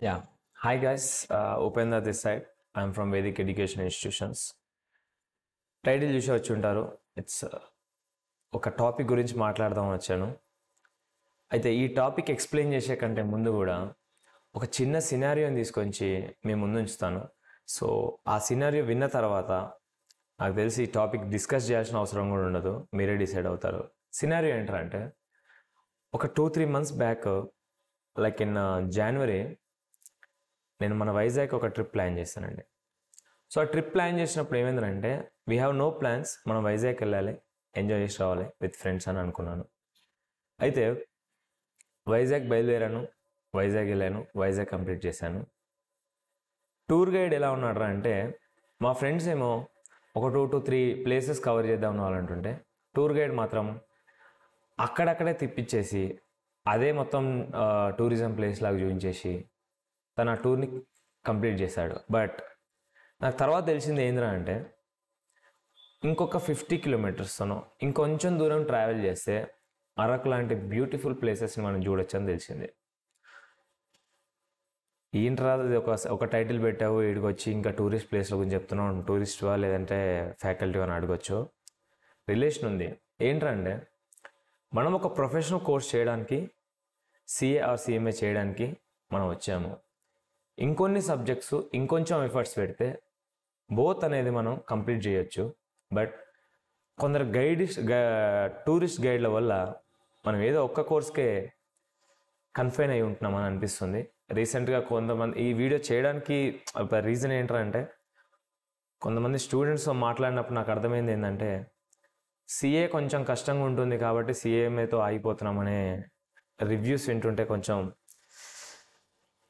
Yeah. Hi guys, Upendra this side. I'm from Vedic Education Institutions. Title చూసి వచ్చి ఉంటారు. It's ఒక topic గురించి మాట్లాడదామని వచ్చాను. అయితే ఈ టాపిక్ ఎక్స్ప్లెయిన్ చేసే కంటే ముందు కూడా ఒక చిన్న సినారియోని తీసుకొచ్చి మేము ముందు ఉంచుతాను. సో ఆ సినారియో విన్న తర్వాత నాకు తెలిసి ఈ టాపిక్ డిస్కస్ చేయాల్సిన అవసరం కూడా ఉండదు, మీరే డిసైడ్ అవుతారు. సినారియో ఏంటంటే ఒక 2-3 months back, like in January, నేను మన వైజాగ్ ఒక ట్రిప్ ప్లాన్ చేశానండి. సో ఆ ట్రిప్ ప్లాన్ చేసినప్పుడు ఏమైందంటే, వీ హ్యావ్ నో ప్లాన్స్, మనం వైజాగ్ వెళ్ళాలి, ఎంజాయ్ చేసి రావాలి విత్ ఫ్రెండ్స్ అని అనుకున్నాను. అయితే వైజాగ్ బయలుదేరాను, వైజాగ్ వెళ్ళాను, వైజాగ్ కంప్లీట్ చేశాను. టూర్ గైడ్ ఎలా ఉన్నాడు అంటే, మా ఫ్రెండ్స్ ఏమో ఒక 2-3 ప్లేసెస్ కవర్ చేద్దాం వాళ్ళంటుంటే, టూర్ గైడ్ మాత్రం అక్కడక్కడే తిప్పించేసి అదే మొత్తం టూరిజం ప్లేస్ లాగా చూపించేసి తన టూర్ని కంప్లీట్ చేశాడు. బట్ నాకు తర్వాత తెలిసింది ఏంద్రా అంటే, ఇంకొక 50 kilometers ఇంకొంచెం దూరం ట్రావెల్ చేస్తే అరకు లాంటి బ్యూటిఫుల్ ప్లేసెస్ని మనం చూడొచ్చు అని తెలిసింది. ఏంట్రా ఒక టైటిల్ పెట్టావు, ఇక్కడికి వచ్చి ఇంకా టూరిస్ట్ ప్లేస్ల గురించి చెప్తున్నావు, టూరిస్ట్వా లేదంటే ఫ్యాకల్టీ అని అడగొచ్చు. రిలేషన్ ఉంది. ఏంట్రంటే, మనం ఒక ప్రొఫెషనల్ కోర్స్ చేయడానికి, సిఏ ఆర్ సిఎంఏ చేయడానికి మనం వచ్చాము. ఇంకొన్ని సబ్జెక్ట్స్ ఇంకొంచెం ఎఫర్ట్స్ పెడితే బోత్ అనేది మనం కంప్లీట్ చేయొచ్చు. బట్ కొందరు టూరిస్ట్ గైడ్ల వల్ల మనం ఏదో ఒక్క కోర్స్కే కన్ఫైన్ అయి ఉంటున్నామని అనిపిస్తుంది. రీసెంట్గా కొంతమంది ఈ వీడియో చేయడానికి రీజన్ ఏంటంటే, కొంతమంది స్టూడెంట్స్తో మాట్లాడినప్పుడు నాకు అర్థమైంది ఏంటంటే, సిఏ కొంచెం కష్టంగా ఉంటుంది కాబట్టి సిఏఎంఏతో ఆగిపోతున్నామనే రివ్యూస్ వింటుంటే కొంచెం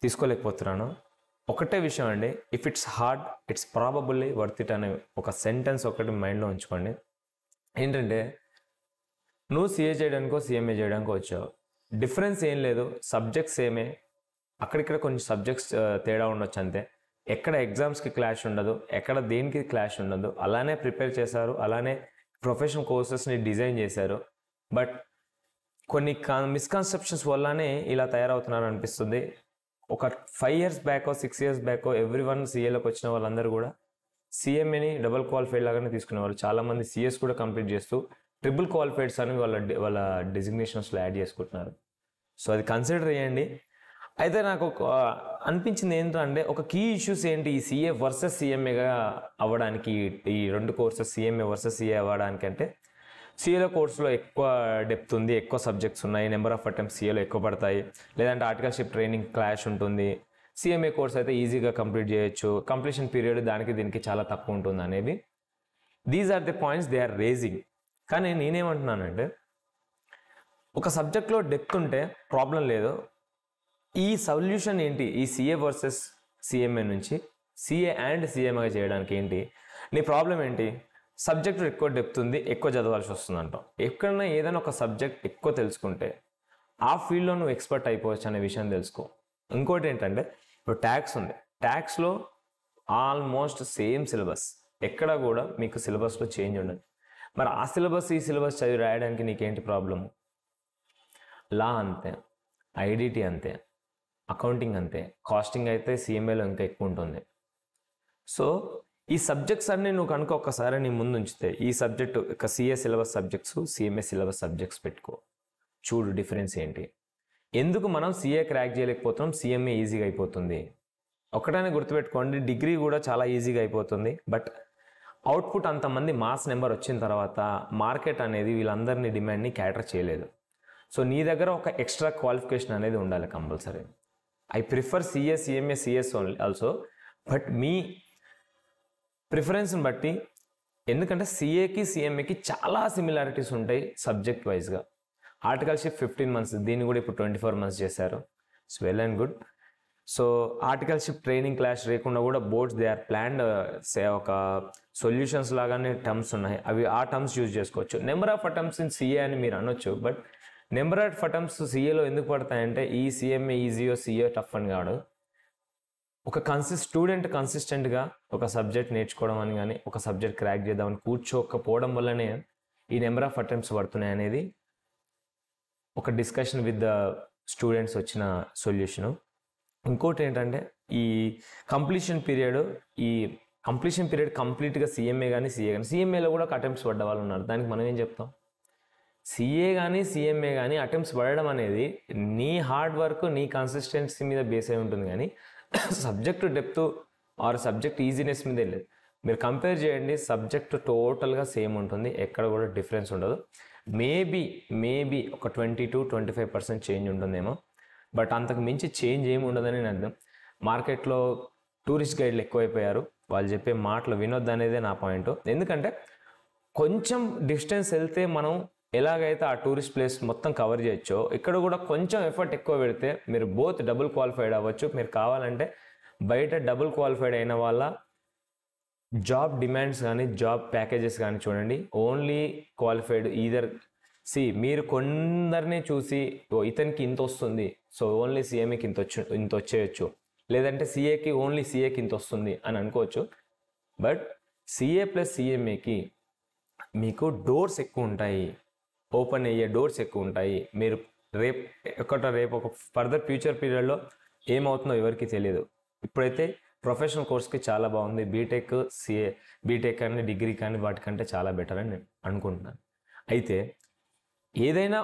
తీసుకోలేకపోతున్నాను. ఒకటే విషయం అండి, if it's hard it's probably worth it అనే ఒక సెంటెన్స్ ఒకటి మైండ్లో ఉంచుకోండి. ఏంటంటే, నువ్వు సిఏ చేయడానికో సిఎంఏ చేయడానికో వచ్చావు, డిఫరెన్స్ ఏం లేదు, సబ్జెక్ట్స్ ఏమే, అక్కడిక్కడ కొంచెం సబ్జెక్ట్స్ తేడా ఉండొచ్చు అంతే. ఎక్కడ ఎగ్జామ్స్కి క్లాష్ ఉండదు, ఎక్కడ దేనికి క్లాష్ ఉండదు. అలానే ప్రిపేర్ చేశారు, అలానే ప్రొఫెషనల్ కోర్సెస్ని డిజైన్ చేశారు. బట్ కొన్ని మిస్కన్సెప్షన్స్ వల్లనే ఇలా తయారవుతున్నారు అనిపిస్తుంది. ఒక 5 years బ్యాకో 6 years బ్యాకో ఎవ్రీవన్ సిఏలోకి వచ్చిన వాళ్ళందరూ కూడా సిఎంఏని డబుల్ క్వాలిఫైడ్ లాగానే తీసుకునేవారు. చాలామంది సిఎస్ కూడా కంప్లీట్ చేస్తూ ట్రిపుల్ క్వాలిఫైడ్స్ అని వాళ్ళ డెసిగ్నేషన్స్లో యాడ్ చేసుకుంటున్నారు. సో అది కన్సిడర్ చేయండి. అయితే నాకు అనిపించింది ఏంటంటే, ఒక కీ ఇష్యూస్ ఏంటి ఈ సిఏ వర్సెస్ సిఎంఏగా అవ్వడానికి, ఈ రెండు కోర్సెస్ సిఎంఏ వర్సెస్ సిఏ అవ్వడానికి అంటే, సిఏలో కోర్సులో ఎక్కువ డెప్త్ ఉంది, ఎక్కువ సబ్జెక్ట్స్ ఉన్నాయి, నెంబర్ ఆఫ్ అటెంప్ట్స్ సిఏలో ఎక్కువ పడతాయి, లేదంటే ఆర్టికల్షిప్ ట్రైనింగ్ క్లాష్ ఉంటుంది. సిఎంఏ కోర్స్ అయితే ఈజీగా కంప్లీట్ చేయొచ్చు, కంప్లీషన్ పీరియడ్ దానికి దీనికి చాలా తక్కువ ఉంటుంది అనేవి. These are the points they are raising. కానీ నేనేమంటున్నానంటే, ఒక సబ్జెక్ట్లో డెప్త్ ఉంటే ప్రాబ్లం లేదు. ఈ సొల్యూషన్ ఏంటి, ఈ సిఏ వర్సెస్ సిఎంఏ నుంచి సిఏ అండ్ సిఎంఏగా చేయడానికి ఏంటి నీ ప్రాబ్లం ఏంటి? సబ్జెక్ట్ ఎక్కువ డెప్త్ ఉంది, ఎక్కువ చదవాల్సి వస్తుంది అంటాం. ఎక్కడైనా ఏదైనా ఒక సబ్జెక్ట్ ఎక్కువ తెలుసుకుంటే ఆ ఫీల్డ్లో నువ్వు ఎక్స్పర్ట్ అయిపోవచ్చు అనే విషయం తెలుసుకో. ఇంకోటి ఏంటంటే, ఇప్పుడు ట్యాక్స్ ఉంది, ట్యాక్స్లో ఆల్మోస్ట్ సేమ్ సిలబస్, ఎక్కడ కూడా మీకు సిలబస్లో చేంజ్ ఉండదు. మరి ఆ సిలబస్ ఈ సిలబస్ చదివి రాయడానికి నీకేంటి ప్రాబ్లము? లా అంతే, ఐడిటి అంతే, అకౌంటింగ్ అంతే, కాస్టింగ్ అయితే సిఎంఏలో ఇంకా ఎక్కువ ఉంటుంది. సో ఈ సబ్జెక్ట్స్ అన్నీ నువ్వు కనుక ఒక్కసారి నీ ముందు ఉంచితే, ఈ సబ్జెక్టు ఒక CA syllabus subjects, CMA syllabus subjects పెట్టుకో, చూడు డిఫరెన్స్ ఏంటి. ఎందుకు మనం సిఏ క్రాక్ చేయలేకపోతున్నాం, సిఎంఏ ఈజీగా అయిపోతుంది? ఒకటనే గుర్తుపెట్టుకోండి, డిగ్రీ కూడా చాలా ఈజీగా అయిపోతుంది. బట్ అవుట్పుట్ అంతమంది మాస్ నెంబర్ వచ్చిన తర్వాత మార్కెట్ అనేది వీళ్ళందరినీ డిమాండ్ని క్యాటర్ చేయలేదు. సో నీ దగ్గర ఒక ఎక్స్ట్రా క్వాలిఫికేషన్ అనేది ఉండాలి compulsory. I prefer CA CMA CS also, but మీ ప్రిఫరెన్స్ని బట్టి. ఎందుకంటే సిఏకి సిఎంఏకి చాలా సిమిలారిటీస్ ఉంటాయి సబ్జెక్ట్ వైజ్గా. ఆర్టికల్షిప్ 15 months, దీన్ని కూడా ఇప్పుడు 24 months చేశారు. It's well and good. So articleship training clash లేకుండా కూడా బోర్డ్స్ దే ఆర్ ప్లాన్డ్, ఒక సొల్యూషన్స్ లాగానే టర్మ్స్ ఉన్నాయి, అవి ఆ టర్మ్స్ యూజ్ చేసుకోవచ్చు. Number of attempts in CA అని మీరు అనొచ్చు, బట్ నెంబర్ ఆఫ్ అటెంప్ట్స్ సిఏలో ఎందుకు పడతాయంటే, ఈ సిఎంఏ ఈజీయో సిఏ టఫ్ అని కాదు, ఒక స్టూడెంట్ కన్సిస్టెంట్గా ఒక సబ్జెక్ట్ నేర్చుకోవడం అని కానీ, ఒక సబ్జెక్ట్ క్రాక్ చేద్దామని కూర్చోకపోవడం వల్లనే ఈ నెంబర్ ఆఫ్ అటెంప్ట్స్ పడుతున్నాయి అనేది ఒక డిస్కషన్ విత్ ద స్టూడెంట్స్ వచ్చిన సొల్యూషను. ఇంకోటి ఏంటంటే ఈ కంప్లీషన్ పీరియడ్ ఈ కంప్లీషన్ పీరియడ్ కంప్లీట్గా సీఎంఏ కానీ సీఏ కానీ సీఎంఏలో కూడా అటెంప్ట్స్ పడ్డ వాళ్ళు ఉన్నారు. దానికి మనం ఏం చెప్తాం? సీఏ కానీ సీఎంఏ కానీ అటెంప్ట్స్ పడడం అనేది నీ హార్డ్ వర్క్ నీ కన్సిస్టెన్సీ మీద బేస్ అయి ఉంటుంది, కానీ subject depth or subject easiness మీదే లేదు. మీరు కంపేర్ చేయండి, సబ్జెక్ట్ టోటల్గా సేమ్ ఉంటుంది, ఎక్కడ కూడా డిఫరెన్స్ ఉండదు. మేబీ ఒక 20-25% చేంజ్ ఉంటుందేమో, బట్ అంతకు మించి చేంజ్ ఏమి ఉండదని నేను అర్థం. మార్కెట్లో టూరిస్ట్ గైడ్లు ఎక్కువైపోయారు, వాళ్ళు చెప్పే మాటలు వినొద్దు అనేదే నా పాయింట్. ఎందుకంటే కొంచెం డిస్టెన్స్ వెళ్తే మనం ఎలాగైతే ఆ టూరిస్ట్ ప్లేస్ మొత్తం కవర్ చేయొచ్చో, ఇక్కడ కూడా కొంచెం ఎఫర్ట్ ఎక్కువ పెడితే మీరు బోత్ డబుల్ క్వాలిఫైడ్ అవ్వచ్చు. మీరు కావాలంటే బయట డబుల్ క్వాలిఫైడ్ అయిన వాళ్ళ జాబ్ డిమాండ్స్ కానీ జాబ్ ప్యాకేజెస్ కానీ చూడండి, ఓన్లీ క్వాలిఫైడ్ ఈదర్ మీరు కొందరిని చూసి ఇతనికి ఇంత వస్తుంది, సో ఓన్లీ సీఎంఏకి ఇంత వచ్చేయచ్చు, లేదంటే సీఏకి ఓన్లీ సీఏకి ఇంత వస్తుంది అని అనుకోవచ్చు. బట్ సీఏ ప్లస్ సీఎంఏకి మీకు డోర్స్ ఎక్కువ ఉంటాయి, ఓపెన్ అయ్యే డోర్స్ ఎక్కువ ఉంటాయి. మీరు రేపు ఒక ఫర్దర్ ఫ్యూచర్ పీరియడ్లో ఏమవుతుందో ఎవరికి తెలియదు. ఇప్పుడైతే ప్రొఫెషనల్ కోర్స్కి చాలా బాగుంది, బీటెక్ కానీ డిగ్రీ కానీ వాటికంటే చాలా బెటర్ అని నేను అనుకుంటున్నాను. అయితే ఏదైనా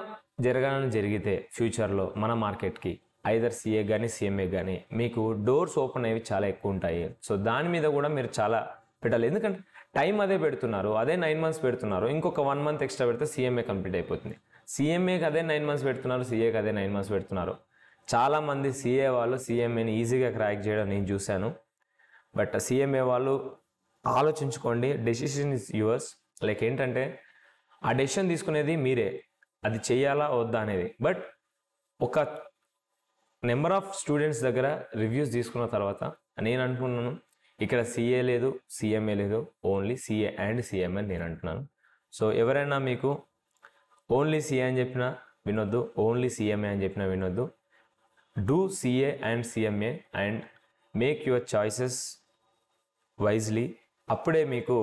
జరగాలని జరిగితే ఫ్యూచర్లో మన మార్కెట్కి ఐదర్ సీఏ కానీ సీఎంఏ కానీ మీకు డోర్స్ ఓపెన్ అయ్యేవి చాలా ఎక్కువ ఉంటాయి. సో దాని మీద కూడా మీరు చాలా పెట్టాలి. ఎందుకంటే టైం అదే పెడుతున్నారు, అదే 9 months పెడుతున్నారు, ఇంకొక 1 month ఎక్స్ట్రా పెడితే సీఎంఏ కంప్లీట్ అయిపోతుంది. సీఎంఏకి అదే 9 months పెడుతున్నారు, సీఏకి అదే 9 months పెడుతున్నారు. చాలామంది సీఏ వాళ్ళు సీఎంఏని ఈజీగా క్రాక్ చేయడం నేను చూశాను. బట్ సీఎంఏ వాళ్ళు ఆలోచించుకోండి, డెసిషన్ ఇస్ యువర్స్. లైక్ ఏంటంటే ఆ డెసిషన్ తీసుకునేది మీరే, అది చెయ్యాలా వద్దా అనేది. బట్ ఒక నెంబర్ ఆఫ్ స్టూడెంట్స్ దగ్గర రివ్యూస్ తీసుకున్న తర్వాత నేను అనుకున్నాను ఇక్కడ సీఏ లేదు సీఎంఏ లేదు, ఓన్లీ సీఏ అండ్ సీఎంఏ అని నేను అంటున్నాను. సో ఎవరైనా మీకు ఓన్లీ సీఏ అని చెప్పినా వినొద్దు, ఓన్లీ సీఎంఏ అని చెప్పినా వినొద్దు. Do CA and CMA and make your choices wisely. అప్పుడే మీకు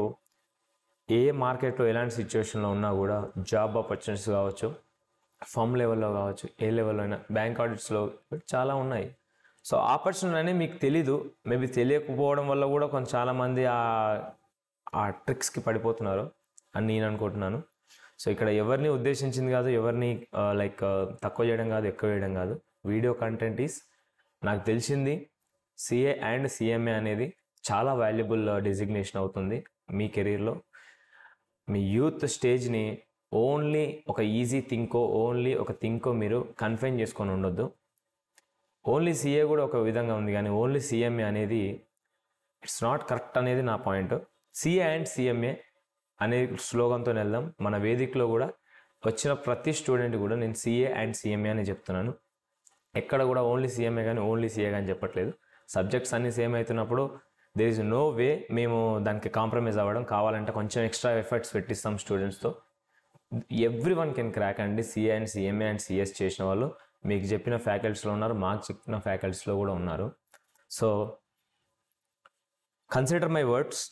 ఏ మార్కెట్లో ఎలాంటి సిచ్యువేషన్లో ఉన్నా కూడా జాబ్ ఆపర్చునిటీస్ కావచ్చు, ఫర్మ్ లెవెల్లో కావచ్చు, ఏ లెవెల్లో అయినా, బ్యాంక్ ఆడిట్స్లో చాలా ఉన్నాయి. సో ఆపర్చునిటీ అనేది మీకు తెలీదు, మేబీ తెలియకపోవడం వల్ల కూడా కొంచెం చాలామంది ఆ ట్రిక్స్కి పడిపోతున్నారు అని నేను అనుకుంటున్నాను. సో ఇక్కడ ఎవరిని ఉద్దేశించింది కాదు, ఎవరిని తక్కువ చేయడం కాదు, ఎక్కువ చేయడం కాదు. వీడియో కంటెంట్ ఈస్, నాకు తెలిసింది సీఏ అండ్ సీఎంఏ అనేది చాలా వాల్యుబుల్ డెసిగ్నేషన్ అవుతుంది మీ కెరీర్లో. మీ యూత్ స్టేజ్ని ఓన్లీ ఒక ఈజీ థింకో, ఓన్లీ ఒక థింకో మీరు కన్ఫైన్ చేసుకొని ఉండొద్దు. ఓన్లీ సీఏ కూడా ఒక విధంగా ఉంది, కానీ ఓన్లీ సీఎంఏ అనేది ఇట్స్ నాట్ కరెక్ట్ అనేది నా పాయింట్. సీఏ అండ్ సీఎంఏ అనే స్లోగన్తో వెళ్దాం. మన వేదికలో కూడా వచ్చిన ప్రతి స్టూడెంట్ కూడా నేను సీఏ అండ్ సీఎంఏ అని చెప్తున్నాను. ఎక్కడ కూడా ఓన్లీ సీఎంఏ కానీ ఓన్లీ సీఏ కానీ చెప్పట్లేదు. సబ్జెక్ట్స్ అన్నీ సేమ్ అవుతున్నప్పుడు దేర్ ఇస్ నో వే మేము దానికి కాంప్రమైజ్ అవ్వడం. కావాలంటే కొంచెం ఎక్స్ట్రా ఎఫర్ట్స్ పెట్టిస్తాం స్టూడెంట్స్తో. ఎవ్రీవన్ కెన్ క్రాక్ అండి. CA and CMA and CS చేసిన వాళ్ళు మీకు చెప్పిన ఫ్యాకల్టీస్లో ఉన్నారు, మాకు చెప్పిన ఫ్యాకల్టీస్లో కూడా ఉన్నారు. So consider my words,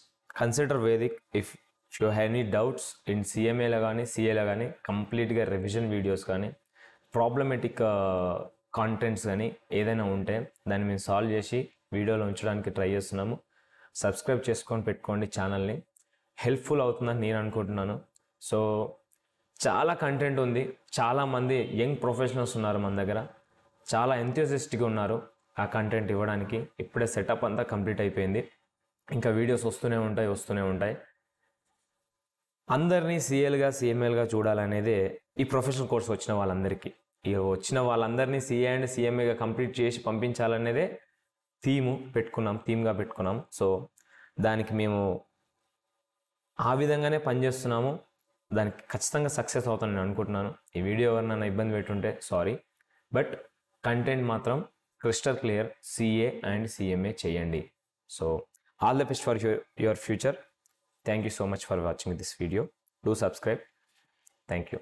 consider Vedik. If you have any doubts in సీఎంఏలో కానీ సీఏలో కానీ కంప్లీట్గా రివిజన్ వీడియోస్ కానీ ప్రాబ్లమేటిక్ కాంటెంట్స్ కానీ ఏదైనా ఉంటే దాన్ని మేము సాల్వ్ చేసి వీడియోలో ఉంచడానికి ట్రై చేస్తున్నాము. సబ్స్క్రైబ్ చేసుకొని పెట్టుకోండి ఛానల్ని, హెల్ప్ఫుల్ అవుతుందని నేను అనుకుంటున్నాను. సో చాలా కంటెంట్ ఉంది, చాలామంది యంగ్ ప్రొఫెషనల్స్ ఉన్నారు మన దగ్గర, చాలా ఎంతూజియాస్టిక్గా ఉన్నారు ఆ కంటెంట్ ఇవ్వడానికి. ఇప్పుడే సెటప్ అంతా కంప్లీట్ అయిపోయింది, ఇంకా వీడియోస్ వస్తూనే ఉంటాయి. అందరినీ సీఏలుగా సీఎంఏలుగా చూడాలనేదే ఈ ప్రొఫెషనల్ కోర్స్ వచ్చిన వాళ్ళందరికీ. వచ్చిన వాళ్ళందరినీ సీఏ అండ్ సీఎంఏగా కంప్లీట్ చేసి పంపించాలనేదే థీమ్గా పెట్టుకున్నాం. సో దానికి మేము ఆ విధంగానే పనిచేస్తున్నాము. దానికి ఖచ్చితంగా సక్సెస్ అవుతాను నేను అనుకుంటున్నాను. ఈ వీడియో ఎవరినైనా ఇబ్బంది పెట్టుంటే సారీ, బట్ కంటెంట్ మాత్రం క్రిస్టల్ క్లియర్, సీఏ అండ్ సీఎంఏ చేయండి. So all the best for your future. Thank you so much for watching this video. Do subscribe. Thank you.